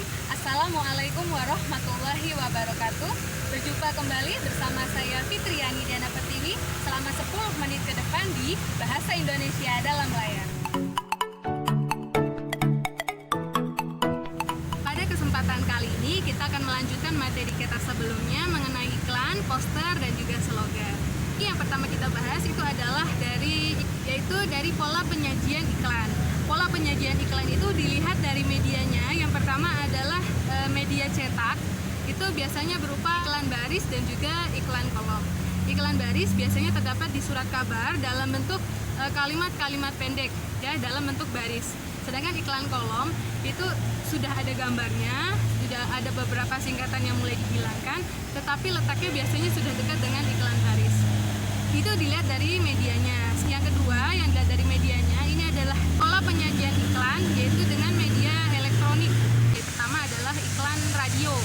Bismillahirrahmanirrahim. Assalamualaikum warahmatullahi wabarakatuh. Berjumpa kembali bersama saya Fitriani Diana Pertiwi selama 10 menit ke depan di Bahasa Indonesia dalam Layar. Pada kesempatan kali ini kita akan melanjutkan materi kita sebelumnya mengenai iklan, poster, dan juga slogan. Ini yang pertama kita bahas itu adalah dari pola penyajian iklan. Pola penyajian iklan itu dilihat dari medianya. Yang pertama adalah media cetak. Itu biasanya berupa iklan baris dan juga iklan kolom. Iklan baris biasanya terdapat di surat kabar dalam bentuk kalimat-kalimat pendek, ya, dalam bentuk baris. Sedangkan iklan kolom itu sudah ada gambarnya, sudah ada beberapa singkatan yang mulai dihilangkan, tetapi letaknya biasanya sudah dekat dengan iklan baris. Itu dilihat dari medianya. Yang kedua yang dilihat dari medianya ini adalah pola penyajian iklan, yaitu dengan media elektronik. Yang pertama adalah iklan radio.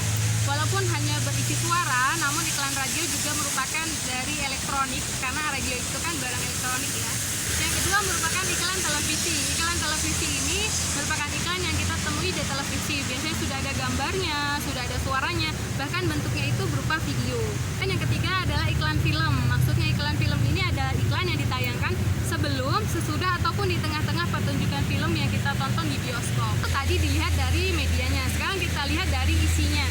Walaupun hanya berisi suara, namun iklan radio juga merupakan dari elektronik, karena radio itu kan barang elektronik, ya. Yang kedua merupakan iklan televisi. Iklan televisi ini merupakan iklan yang kita temui di televisi. Biasanya sudah ada gambarnya, sudah ada suaranya, bahkan bentuknya itu berupa video. Dan yang ketiga adalah iklan film. Maksudnya iklan film ini adalah iklan yang ditayangkan sebelum, sesudah, ataupun di tengah-tengah pertunjukan film yang kita tonton di bioskop. Itu tadi dilihat dari medianya. Sekarang kita lihat dari isinya.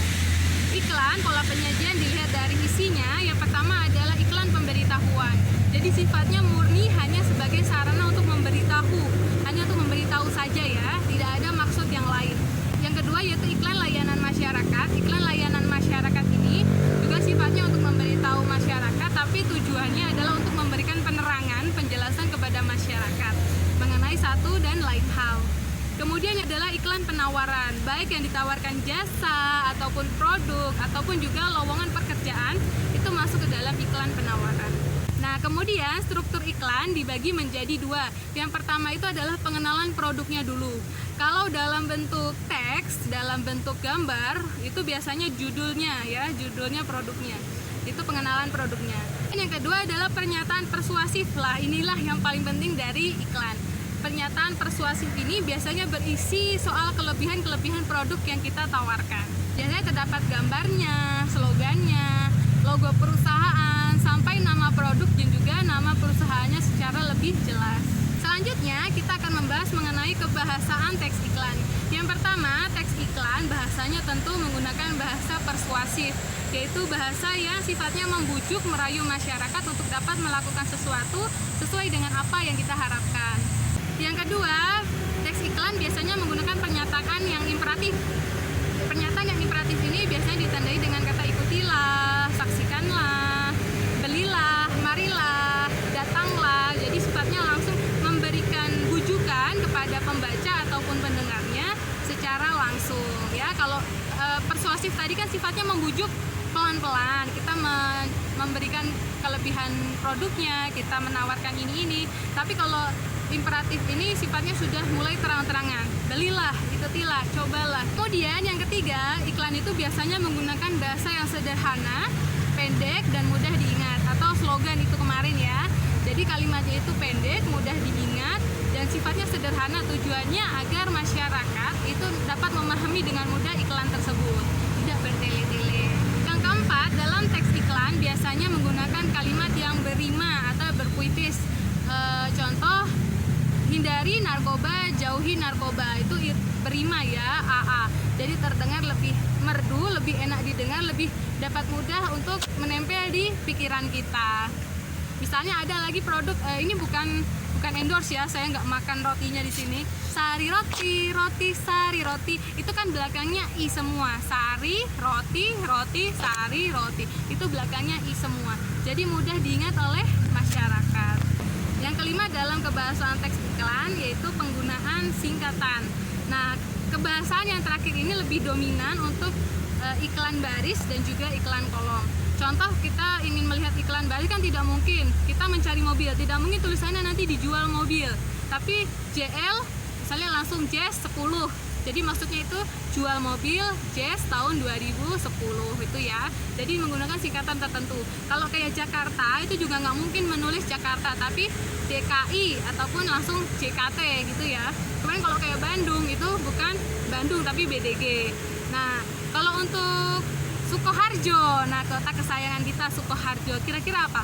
Iklan, pola penyajian dilihat dari isinya. Yang pertama adalah iklan pemberitahuan. Jadi sifatnya murni hanya sebagai sarana untuk memberitahu, hanya untuk memberitahu saja, ya, tidak ada maksud yang lain. Yang kedua yaitu iklan layanan masyarakat. Iklan layanan masyarakat ini juga sifatnya untuk memberitahu masyarakat, tapi tujuannya adalah untuk memberikan penerangan, penjelasan kepada masyarakat mengenai satu dan lain hal. Kemudian adalah iklan penawaran, baik yang ditawarkan jasa ataupun produk ataupun juga lowongan pekerjaan, itu masuk ke dalam iklan penawaran. Nah, kemudian struktur iklan dibagi menjadi dua. Yang pertama itu adalah pengenalan produknya dulu. Kalau dalam bentuk teks, dalam bentuk gambar, itu biasanya judulnya, ya, judulnya produknya. Itu pengenalan produknya. Dan yang kedua adalah pernyataan persuasif. Lah, inilah yang paling penting dari iklan. Pernyataan persuasif ini biasanya berisi soal kelebihan-kelebihan produk yang kita tawarkan. Biasanya terdapat gambarnya, slogannya, logo perusahaan, sampai nama produk dan juga nama perusahaannya secara lebih jelas. Selanjutnya kita akan membahas mengenai kebahasaan teks iklan. Yang pertama, teks iklan bahasanya tentu menggunakan bahasa persuasif, yaitu bahasa yang sifatnya membujuk, merayu masyarakat untuk dapat melakukan sesuatu sesuai dengan apa yang kita harapkan. Yang kedua, teks iklan biasanya menggunakan pernyataan yang imperatif. Pernyataan yang imperatif ini biasanya ditandai dengan kata ikutilah, saksikanlah, belilah, marilah, datanglah. Jadi sifatnya langsung memberikan bujukan kepada pembaca ataupun pendengarnya secara langsung, ya. Kalau persuasif tadi kan sifatnya membujuk pelan-pelan, kita memberikan kelebihan produknya, kita menawarkan ini. Tapi kalau imperatif ini sifatnya sudah mulai terang-terangan. Belilah, ikutilah, cobalah. Kemudian yang ketiga, iklan itu biasanya menggunakan bahasa yang sederhana, pendek, dan mudah diingat. Atau slogan itu kemarin, ya. Jadi kalimatnya itu pendek, mudah diingat, dan sifatnya sederhana. Tujuannya agar masyarakat itu dapat memahami dengan mudah iklan tersebut, tidak bertele-tele. Yang keempat, dalam teks iklan biasanya menggunakan kalimat yang berima atau berpuitis. Contoh, hindari narkoba, jauhi narkoba, itu berima, ya, AA. Jadi terdengar lebih merdu, lebih enak didengar, lebih dapat mudah untuk menempel di pikiran kita. Misalnya ada lagi produk, ini bukan endorse, ya, saya nggak makan rotinya di sini. Sari roti, roti, sari roti, itu kan belakangnya i semua. Sari, roti, sari, roti, itu belakangnya i semua. Jadi mudah diingat oleh masyarakat. Yang kelima dalam kebahasaan teks iklan yaitu penggunaan singkatan. Nah, kebahasaan yang terakhir ini lebih dominan untuk iklan baris dan juga iklan kolom. Contoh, kita ingin melihat iklan baris kan tidak mungkin kita mencari mobil, tidak mungkin tulisannya nanti dijual mobil, tapi JL misalnya langsung Jazz 10. Jadi maksudnya itu jual mobil Jazz tahun 2010 itu, ya. Jadi menggunakan singkatan tertentu. Kalau kayak Jakarta itu juga nggak mungkin menulis Jakarta, tapi DKI ataupun langsung JKT gitu, ya. Kemudian kalau kayak Bandung itu bukan Bandung tapi BDG. Nah, kalau untuk Sukoharjo, nah kota kesayangan kita Sukoharjo, kira-kira apa?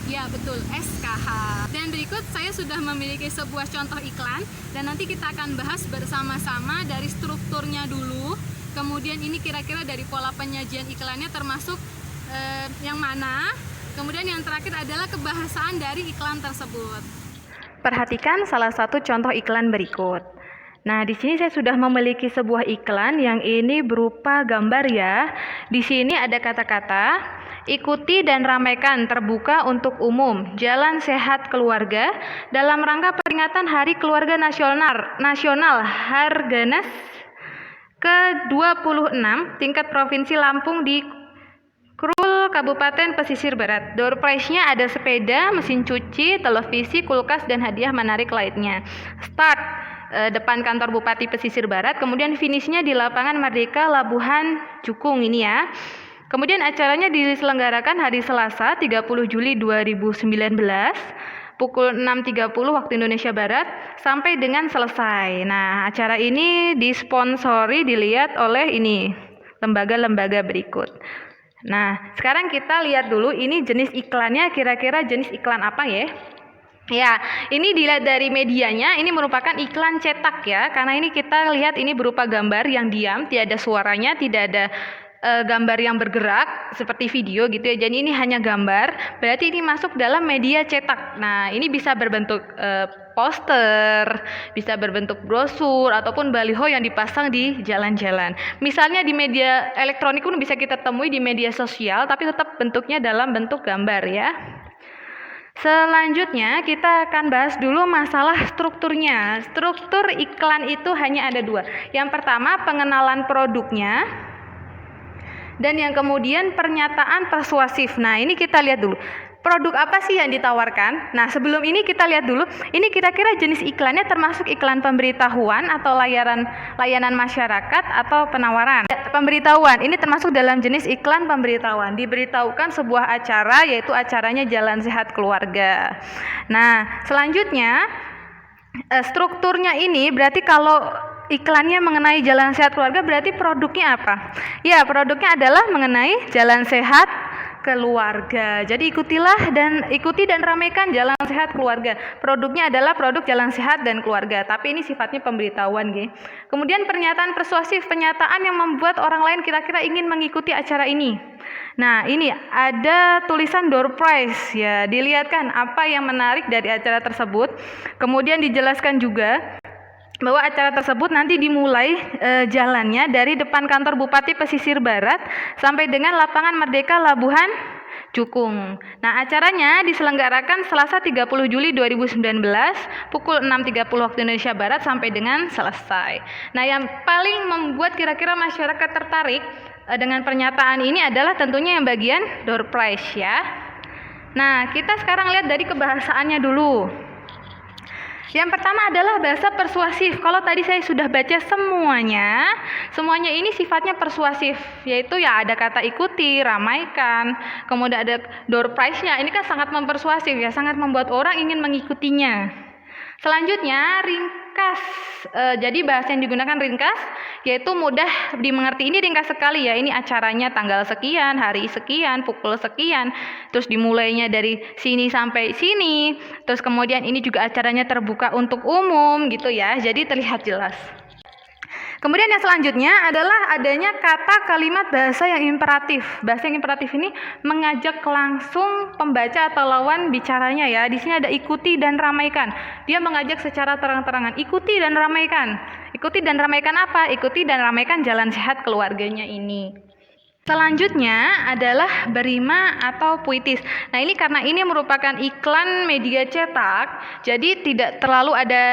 Ya betul, SKH. Dan berikut saya sudah memiliki sebuah contoh iklan dan nanti kita akan bahas bersama-sama dari strukturnya dulu. Kemudian ini kira-kira dari pola penyajian iklannya termasuk yang mana. Kemudian yang terakhir adalah kebahasaan dari iklan tersebut. Perhatikan salah satu contoh iklan berikut. Nah, di sini saya sudah memiliki sebuah iklan yang ini berupa gambar ya. Di sini ada kata-kata, ikuti dan ramaikan terbuka untuk umum, Jalan Sehat Keluarga dalam rangka peringatan Hari Keluarga Nasional Harganas ke-26 tingkat Provinsi Lampung di Krul Kabupaten Pesisir Barat. Door prize-nya ada sepeda, mesin cuci, televisi, kulkas, dan hadiah menarik lainnya. Start depan kantor Bupati Pesisir Barat, kemudian finishnya di Lapangan Merdeka Labuhan Cukung ini ya. Kemudian acaranya diselenggarakan hari Selasa 30 Juli 2019 pukul 6.30 waktu Indonesia Barat sampai dengan selesai. Nah, acara ini disponsori dilihat oleh ini lembaga-lembaga berikut. Nah, sekarang kita lihat dulu ini jenis iklannya, kira-kira jenis iklan apa ya? Ya, ini dilihat dari medianya, ini merupakan iklan cetak ya, karena ini kita lihat ini berupa gambar yang diam, tidak ada suaranya, tidak ada gambar yang bergerak seperti video gitu ya. Jadi ini hanya gambar, berarti ini masuk dalam media cetak. Nah, ini bisa berbentuk poster, bisa berbentuk brosur ataupun baliho yang dipasang di jalan-jalan. Misalnya di media elektronik pun bisa kita temui di media sosial, tapi tetap bentuknya dalam bentuk gambar ya. Selanjutnya kita akan bahas dulu masalah strukturnya. Struktur iklan itu hanya ada dua. Yang pertama pengenalan produknya, dan yang kemudian pernyataan persuasif. Nah, ini kita lihat dulu. Produk apa sih yang ditawarkan? Nah, sebelum ini kita lihat dulu, ini kira-kira jenis iklannya termasuk iklan pemberitahuan atau layanan masyarakat atau penawaran. Pemberitahuan, ini termasuk dalam jenis iklan pemberitahuan. Diberitahukan sebuah acara, yaitu acaranya Jalan Sehat Keluarga. Nah, selanjutnya strukturnya ini berarti kalau iklannya mengenai Jalan Sehat Keluarga berarti produknya apa? Ya, produknya adalah mengenai Jalan Sehat Keluarga. Jadi ikuti dan ramaikan Jalan Sehat Keluarga. Produknya adalah produk Jalan Sehat dan Keluarga, tapi ini sifatnya pemberitahuan, G. Kemudian pernyataan persuasif, pernyataan yang membuat orang lain kira-kira ingin mengikuti acara ini. Nah, ini ada tulisan door prize ya, dilihatkan apa yang menarik dari acara tersebut. Kemudian dijelaskan juga bahwa acara tersebut nanti dimulai jalannya dari depan kantor Bupati Pesisir Barat sampai dengan Lapangan Merdeka Labuhan Cukung. Nah, acaranya diselenggarakan Selasa 30 Juli 2019 pukul 6.30 waktu Indonesia Barat sampai dengan selesai. Nah, yang paling membuat kira-kira masyarakat tertarik dengan pernyataan ini adalah tentunya yang bagian door prize ya. Nah, kita sekarang lihat dari kebahasaannya dulu. Yang pertama adalah bahasa persuasif. Kalau tadi saya sudah baca semuanya ini sifatnya persuasif, yaitu ya ada kata ikuti, ramaikan, kemudian ada door prize-nya. Ini kan sangat mempersuasif ya, sangat membuat orang ingin mengikutinya. Selanjutnya ringkas. Jadi bahasa yang digunakan ringkas, yaitu mudah dimengerti. Ini ringkas sekali ya. Ini acaranya tanggal sekian, hari sekian, pukul sekian. Terus dimulainya dari sini sampai sini. Terus kemudian ini juga acaranya terbuka untuk umum gitu ya. Jadi terlihat jelas. Kemudian yang selanjutnya adalah adanya kata kalimat bahasa yang imperatif. Bahasa yang imperatif ini mengajak langsung pembaca atau lawan bicaranya ya. Di sini ada ikuti dan ramaikan. Dia mengajak secara terang-terangan, ikuti dan ramaikan. Ikuti dan ramaikan apa? Ikuti dan ramaikan Jalan Sehat Keluarganya ini. Selanjutnya adalah berima atau puitis. Nah, ini karena ini merupakan iklan media cetak, jadi tidak terlalu ada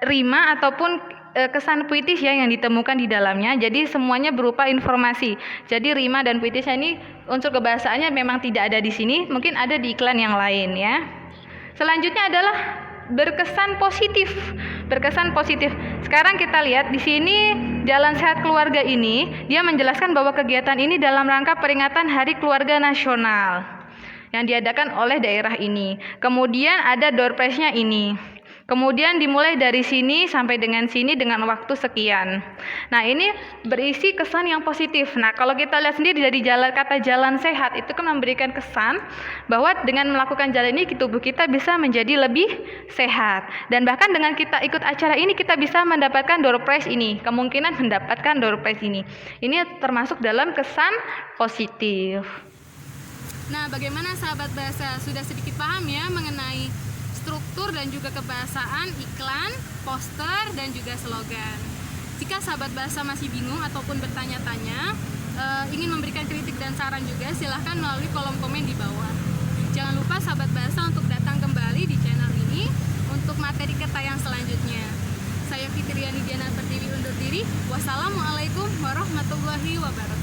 rima ataupun kesan puitis ya yang ditemukan di dalamnya. Jadi semuanya berupa informasi. Jadi rima dan puitisnya ini unsur kebahasaannya memang tidak ada di sini, mungkin ada di iklan yang lain ya. Selanjutnya adalah berkesan positif. Berkesan positif. Sekarang kita lihat di sini Jalan Sehat Keluarga ini dia menjelaskan bahwa kegiatan ini dalam rangka peringatan Hari Keluarga Nasional yang diadakan oleh daerah ini. Kemudian ada door prize-nya ini. Kemudian dimulai dari sini sampai dengan sini dengan waktu sekian. Nah, ini berisi kesan yang positif. Nah, kalau kita lihat sendiri dari kata jalan sehat itu kan memberikan kesan bahwa dengan melakukan jalan ini tubuh kita bisa menjadi lebih sehat. Dan bahkan dengan kita ikut acara ini kita bisa mendapatkan door prize ini. Kemungkinan mendapatkan door prize ini. Ini termasuk dalam kesan positif. Nah, bagaimana sahabat bahasa? Sudah sedikit paham ya mengenai struktur dan juga kebahasaan iklan, poster, dan juga slogan. Jika sahabat bahasa masih bingung ataupun bertanya-tanya, ingin memberikan kritik dan saran juga, silahkan melalui kolom komen di bawah. Jangan lupa sahabat bahasa untuk datang kembali di channel ini untuk materi kata yang selanjutnya. Saya Fitriani Diana Pertiwi undur diri. Wassalamualaikum warahmatullahi wabarakatuh.